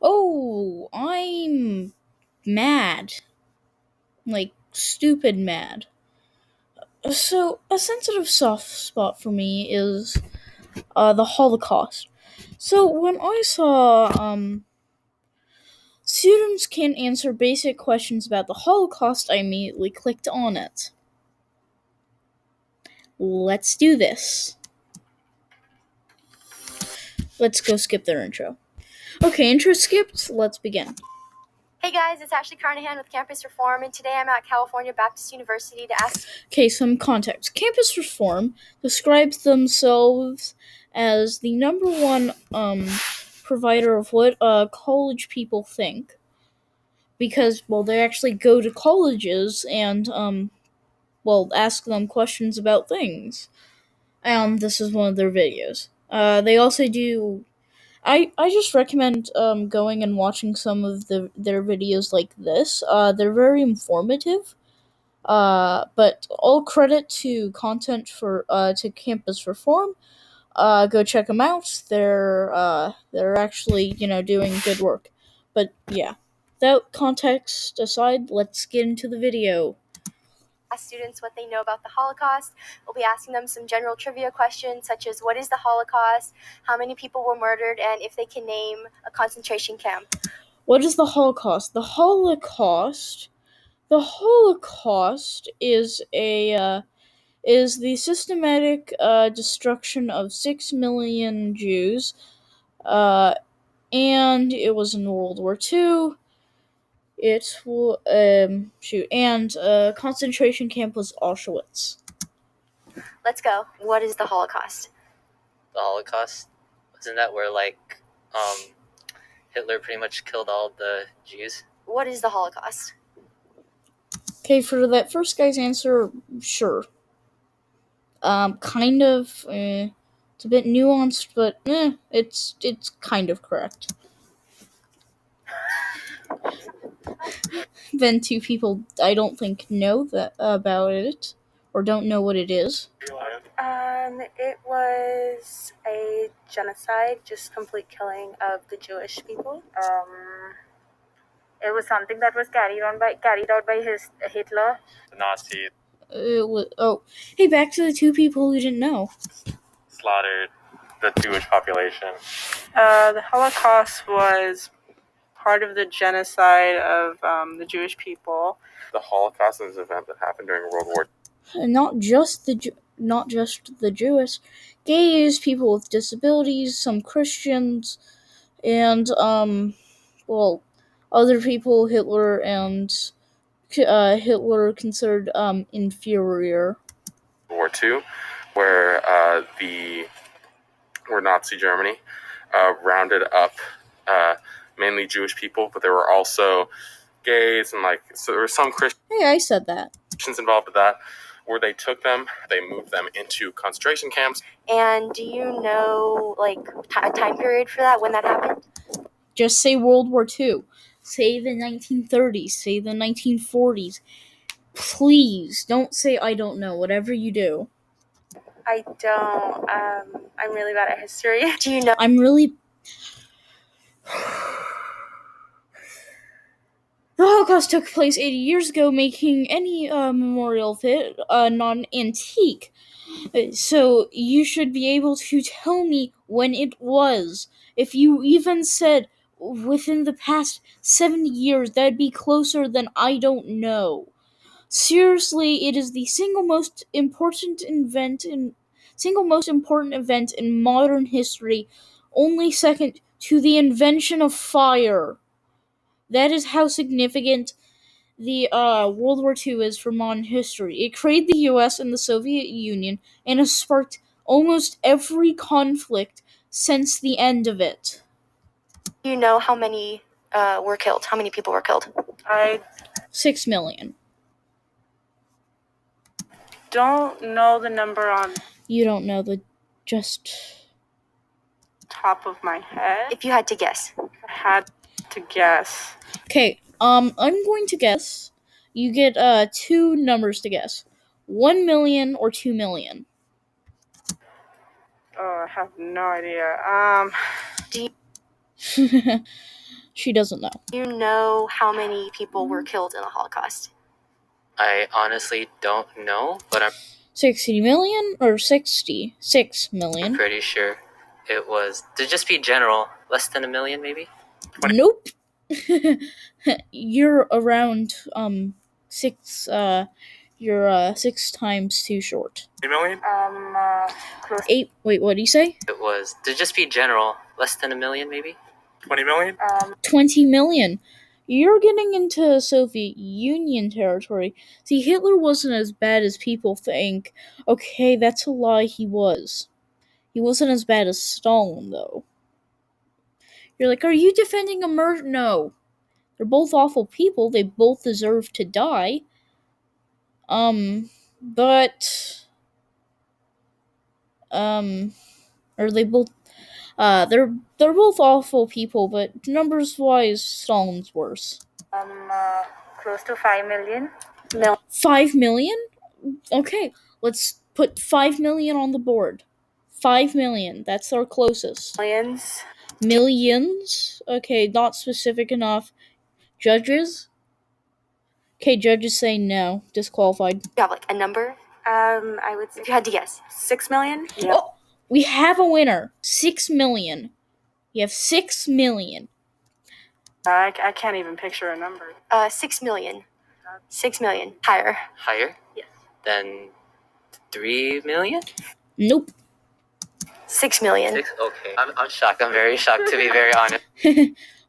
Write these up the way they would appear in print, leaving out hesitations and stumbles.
Oh, I'm mad. Like, stupid mad. So, a sensitive soft spot for me is the Holocaust. So, when I saw students can't answer basic questions about the Holocaust, I immediately clicked on it. Let's do this. Let's go skip their intro. Okay, intro skipped. Let's begin. Hey guys, it's Ashley Carnahan with Campus Reform, and today I'm at California Baptist University to ask. Okay, some context. Campus Reform describes themselves as the number one provider of what college people think, because they actually go to colleges and ask them questions about things, and this is one of their videos. They also do. I just recommend going and watching some of their videos like this. They're very informative. But all credit to content for to Campus Reform. Go check them out. They're actually doing good work. But yeah, that context aside, let's get into the video. Ask students what they know about the Holocaust. We'll be asking them some general trivia questions such as what is the Holocaust, how many people were murdered, and if they can name a concentration camp. What is the Holocaust? The Holocaust is the systematic destruction of 6 million Jews, and it was in World War II. It will and concentration camp was Auschwitz. Let's go. What is the Holocaust? The Holocaust, wasn't that where Hitler pretty much killed all the Jews? What is the Holocaust? Okay, for that first guy's answer, sure. Kind of. It's a bit nuanced, but it's kind of correct. Then two people I don't think know that about it or don't know what it is. It was a genocide, just complete killing of the Jewish people. It was something that was carried out by Hitler. The Nazis Hey, back to the two people who didn't know. slaughtered the Jewish population. The Holocaust was part of the genocide of the Jewish people. The Holocaust is an event that happened during World War II. And not just the Jewish, gays, people with disabilities, some Christians, and other people Hitler considered inferior. World War II, where Nazi Germany rounded up mainly Jewish people, but there were also gays and so there were some Christians. Hey, I said that. Involved with that, where they took them, they moved them into concentration camps. And do you know a time period for that, when that happened? Just say World War II. Say the 1930s. Say the 1940s. Please don't say I don't know. Whatever you do. I don't. I'm really bad at history. Do you know? I'm really. The Holocaust took place 80 years ago, making any memorial of it non-antique. So you should be able to tell me when it was. If you even said within the past 70 years, that'd be closer than I don't know. Seriously, it is the single most important event in modern history, only second to the invention of fire. That is how significant the World War II is for modern history. It created the U.S. and the Soviet Union and has sparked almost every conflict since the end of it. Do you know how many were killed? How many people were killed? 6 million. Don't know the number on You don't know the just top of my head. If you had to guess. I had to guess. Okay, I'm going to guess. You get two numbers to guess. 1 million or 2 million. Oh, I have no idea. Do you She doesn't know. Do you know how many people were killed in the Holocaust? I honestly don't know, but I'm 60 million or 66 million? pretty sure it was, to just be general, less than a million maybe? Nope. You're around six you're 6 times too short. 3 million? Close 8 wait, what do you say? It was, to just be general, less than a million maybe? 20 million? 20 million. You're getting into Soviet Union territory. See, Hitler wasn't as bad as people think. Okay, that's a lie, he was. He wasn't as bad as Stalin, though. You're like, are you defending a murder? No. They're both awful people. They both deserve to die. But or they both they're both awful people, but numbers wise, Stalin's worse. close to 5 million. 5 million? Okay, let's put 5 million on the board. 5 million. That's our closest. Millions. Millions? Okay, not specific enough. Judges? Okay, judges say no. Disqualified. You have like a number? I would say If you had to guess. 6 million. Oh, we have a winner. 6 million. You have 6 million. I can't even picture a number. 6 million. 6 million. Higher. Higher? Yes. Than 3 million? Nope. 6 million. 6? Okay. I'm shocked. I'm very shocked, to be very honest.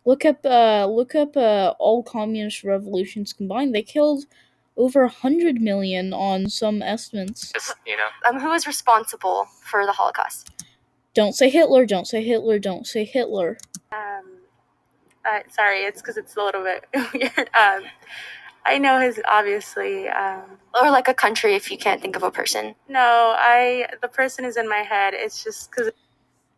Look up all communist revolutions combined. They killed over 100 million on some estimates. Just, you know. Who is responsible for the Holocaust? Don't say Hitler, don't say Hitler, don't say Hitler. Sorry, it's because it's a little bit weird. I know his obviously. Or like a country if you can't think of a person. No, the person is in my head. It's just because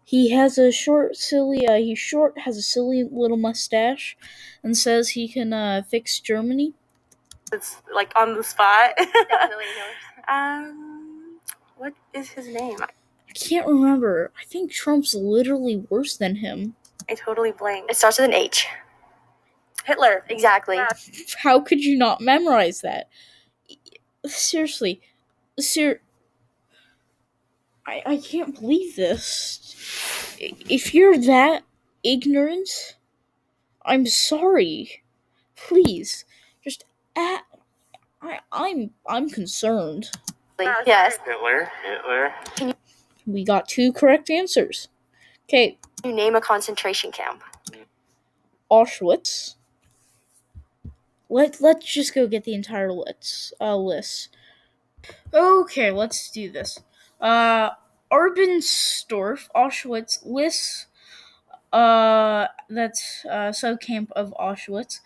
He has a short, silly, has a silly little mustache and says he can fix Germany. it's like on the spot. Definitely What is his name? I can't remember. I think Trump's literally worse than him. I totally blanked. It starts with an H. Hitler. Exactly. Wow. How could you not memorize that? Seriously. I can't believe this. If you're that ignorant, I'm sorry. Please, just I'm concerned. Yes. Hitler. We got 2 correct answers. Okay, You name a concentration camp. Auschwitz. Let's just go get the entire list. Okay, let's do this. Urbenstorf, Auschwitz, Liss, that's subcamp of Auschwitz.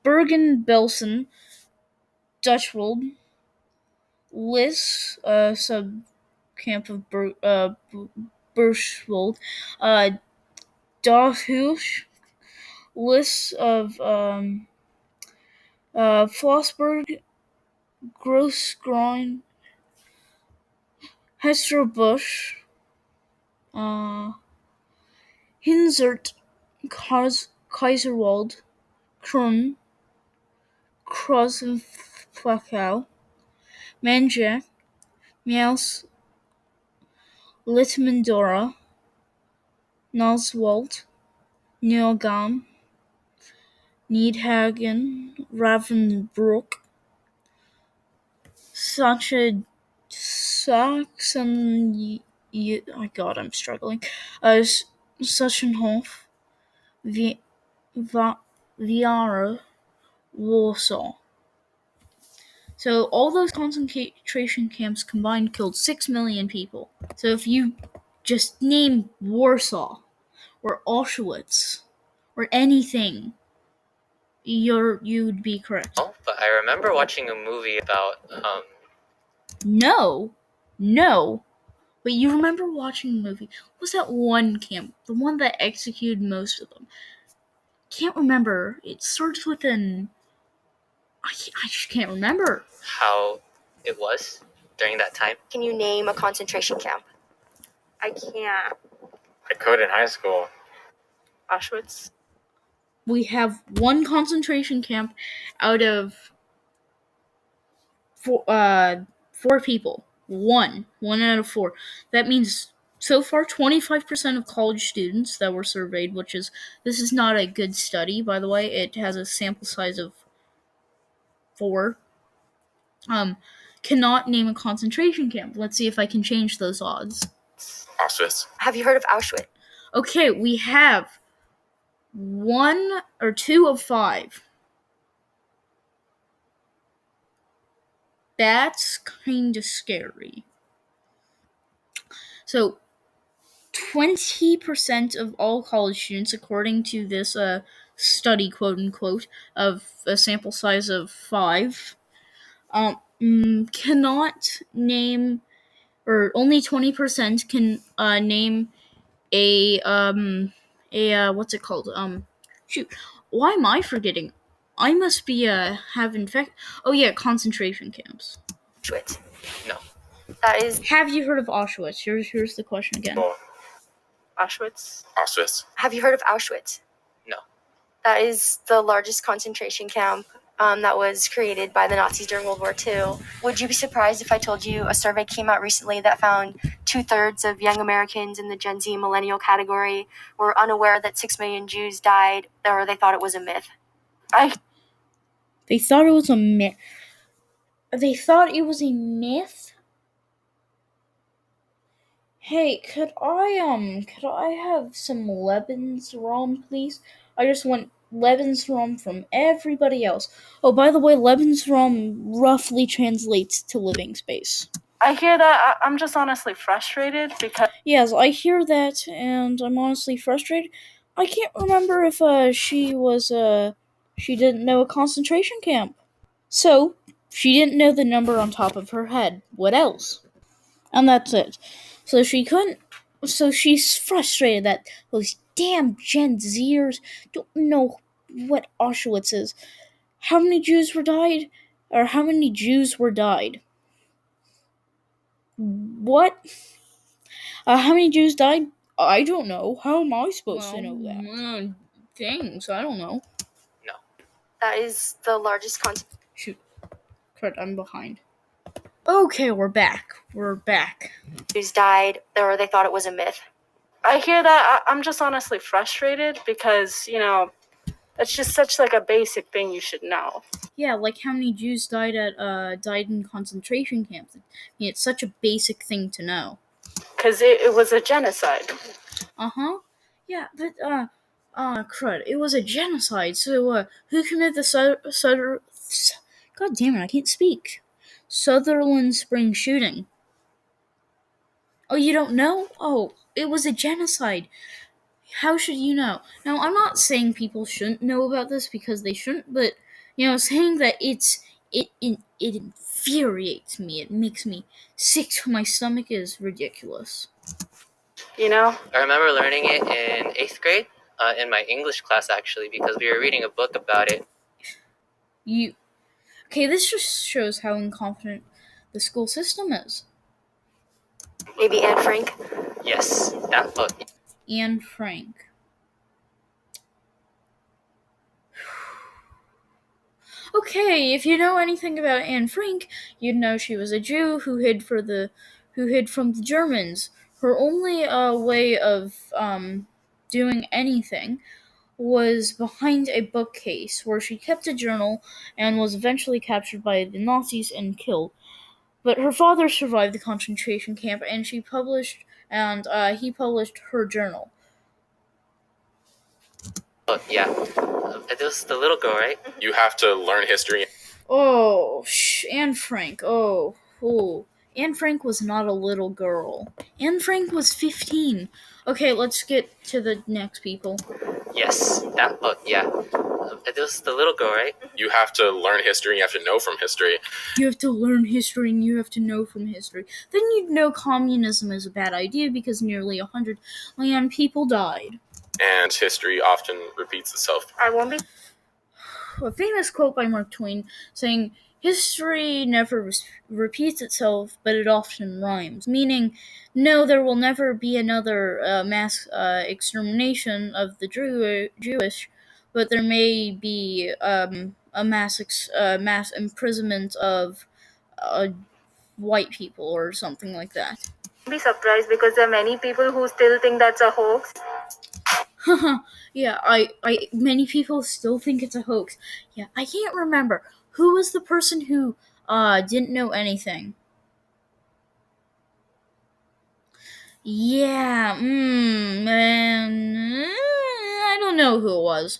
Bergen-Belsen, Dutchwold, Liss, subcamp of Birchwold, Dahus, Liss of Flossburg, Grossgroin, Hesselbusch, Hinzert, Kaiserwald, Krum, Krossenflachau, Manjak, Maus, Littmandora, Noswald, Neogam, Niedhagen, Ravensbrück, Saxon. Oh God, I'm struggling. Sachsenhof, Viara, Warsaw. So all those concentration camps combined killed 6 million people. So if you just name Warsaw or Auschwitz or anything, you'd be correct. Oh, but I remember watching a movie about, No. But you remember watching the movie. What was that one camp? The one that executed most of them. Can't remember. It starts with an... I just can't remember. how it was during that time. Can you name a concentration camp? I can't. I could in high school. Auschwitz. We have one concentration camp out of four people. One out of four. That means so far 25% of college students that were surveyed, this is not a good study, by the way. It has a sample size of 4. Cannot name a concentration camp. Let's see if I can change those odds. Auschwitz. Have you heard of Auschwitz? Okay, we have 1 or 2 of 5. That's kind of scary. So, 20% of all college students, according to this study, quote unquote, of a sample size of 5, cannot name, or only 20% can name what's it called? Shoot, why am I forgetting? I must be have infect. Oh yeah, concentration camps. Auschwitz. No. That is. Have you heard of Auschwitz? Here's the question again. Auschwitz. Auschwitz. Have you heard of Auschwitz? No. That is the largest concentration camp that was created by the Nazis during World War II. Would you be surprised if I told you a survey came out recently that found 2/3 of young Americans in the Gen Z millennial category were unaware that 6 million Jews died, or they thought it was a myth? They thought it was a myth. They thought it was a myth? Hey, could I have some Lebensraum, please? I just want Lebensraum from everybody else. Oh, by the way, Lebensraum roughly translates to living space. I hear that. I'm just honestly frustrated because. Yes, I hear that, and I'm honestly frustrated. I can't remember if she didn't know a concentration camp. So, she didn't know the number on top of her head. What else? And that's it. So she's frustrated that those damn Gen Zers don't know what Auschwitz is. How many Jews were died? Or how many Jews were died? What? How many Jews died? I don't know. How am I supposed to know that? Thanks, I don't know. No. That is the largest Shoot. Crud, I'm behind. Okay, we're back. Jews died, or they thought it was a myth. I hear that. I'm just honestly frustrated because, that's just such like a basic thing you should know. Yeah, like how many Jews died in concentration camps. I mean, it's such a basic thing to know. Because it was a genocide. Uh-huh. Yeah, but, crud, it was a genocide, so, who committed the God damn it, I can't speak. Sutherland Spring shooting. Oh, you don't know? Oh, it was a genocide. How should you know? Now, I'm not saying people shouldn't know about this because they shouldn't, but, saying that it infuriates me, it makes me sick to my stomach is ridiculous. I remember learning it in 8th grade, in my English class actually, because we were reading a book about it. Okay, this just shows how incompetent the school system is. Maybe Anne Frank? Yes, that book. Anne Frank. Okay, if you know anything about Anne Frank, you'd know she was a Jew who hid from the Germans. Her only way of doing anything was behind a bookcase where she kept a journal and was eventually captured by the Nazis and killed. But her father survived the concentration camp, and he published her journal. Oh, yeah. It was the little girl, right? You have to learn history. Oh, Anne Frank. Oh. Anne Frank was not a little girl. Anne Frank was 15. Okay, let's get to the next people. Yes, that book, yeah. It was the little girl, right? You have to learn history. You have to know from history. You have to learn history and you have to know from history. Then you'd know communism is a bad idea because nearly 100 million people died. And history often repeats itself. I won't be. A famous quote by Mark Twain saying, History never repeats itself, but it often rhymes, meaning, no, there will never be another mass extermination of the Jewish, but there may be a mass imprisonment of uh, white people or something like that. Be surprised because there are many people who still think that's a hoax. Yeah, many people still think it's a hoax. Yeah, I can't remember who was the person who didn't know anything. Yeah, man, I don't know who it was.